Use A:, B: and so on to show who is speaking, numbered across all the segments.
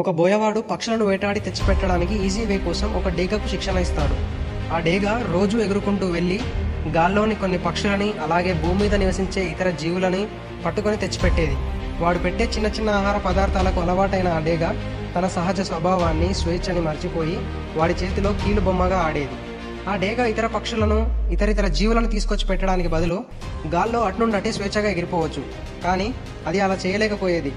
A: ఒక బోయవాడు పక్షులను వేటాడి తెచ్చిపెట్టడానికి ఈజీ వే కోసం ఒక డేగకు శిక్షణ ఇస్తాడు. ఆ డేగ రోజు ఎగురుకుంటూ వెళ్ళి గాల్లోని కొన్ని పక్షులని అలాగే భూమి మీద నివసించే ఇతర జీవులని పట్టుకొని తెచ్చిపెట్టేది. వాడు పెట్టే చిన్న చిన్న ఆహార పదార్థాలకు అలవాటైన ఆ డేగ తన సహజ స్వభావాన్ని, స్వేచ్ఛని మర్చిపోయి వాడి చేతిలో కీలు బొమ్మగా ఆడేది. ఆ డేగ ఇతర పక్షులను, ఇతర జీవులను తీసుకొచ్చి పెట్టడానికి బదులు గాల్లో అట్నుండి అటే స్వేచ్ఛగా ఎగిరిపోవచ్చు. కానీ అది అలా చేయలేకపోయేది.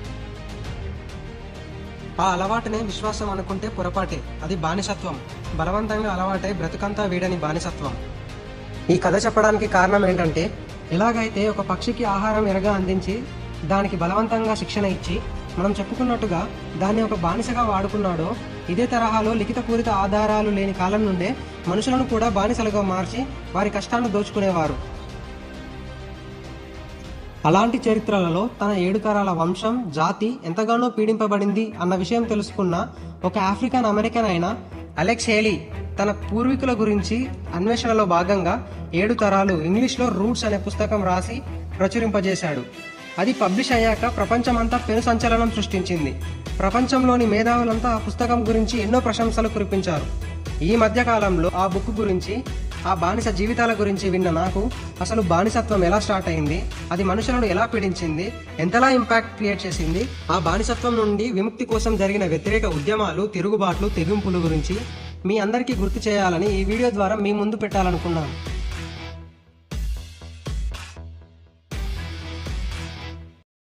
A: ఆ అలవాటునే విశ్వాసం అనుకుంటే పొరపాటే. అది బానిసత్వం. బలవంతంగా అలవాటై బ్రతుకంతా వీడని బానిసత్వం. ఈ కథ చెప్పడానికి కారణం ఏంటంటే, ఎలాగైతే ఒక పక్షికి ఆహారం ఎరగా అందించి దానికి బలవంతంగా శిక్షణ ఇచ్చి మనం చెప్పుకున్నట్టుగా దాన్ని ఒక బానిసగా వాడుకున్నాడో, ఇదే తరహాలో లిఖితపూరిత ఆధారాలు లేని కాలం నుండే మనుషులను కూడా బానిసలుగా మార్చి వారి కష్టాన్ని దోచుకునేవారు. అలాంటి చరిత్రలలో తన 7 తరాల వంశం, జాతి ఎంతగానో పీడింపబడింది అన్న విషయం తెలుసుకున్న ఒక ఆఫ్రికన్ అమెరికన్ అయిన అలెక్స్ హేలీ తన పూర్వీకుల గురించి అన్వేషణలో భాగంగా 7 తరాలు ఇంగ్లీష్లో రూట్స్ అనే పుస్తకం రాసి ప్రచురింపజేశాడు. అది పబ్లిష్ అయ్యాక ప్రపంచమంతా పెను సంచలనం సృష్టించింది. ప్రపంచంలోని మేధావులంతా ఆ పుస్తకం గురించి ఎన్నో ప్రశంసలు కురిపించారు. ఈ మధ్యకాలంలో ఆ బుక్ గురించి, ఆ బానిస జీవితాల గురించి విన్న నాకు అసలు బానిసత్వం ఎలా స్టార్ట్ అయింది, అది మనుషులను ఎలా పీడించింది, ఎంతలా ఇంపాక్ట్ క్రియేట్ చేసింది, ఆ బానిసత్వం నుండి విముక్తి కోసం జరిగిన వ్యతిరేక ఉద్యమాలు, తిరుగుబాట్లు, తెగింపుల గురించి మీ అందరికీ గుర్తు చేయాలని ఈ వీడియో ద్వారా మీ ముందు పెట్టాలనుకున్నాను.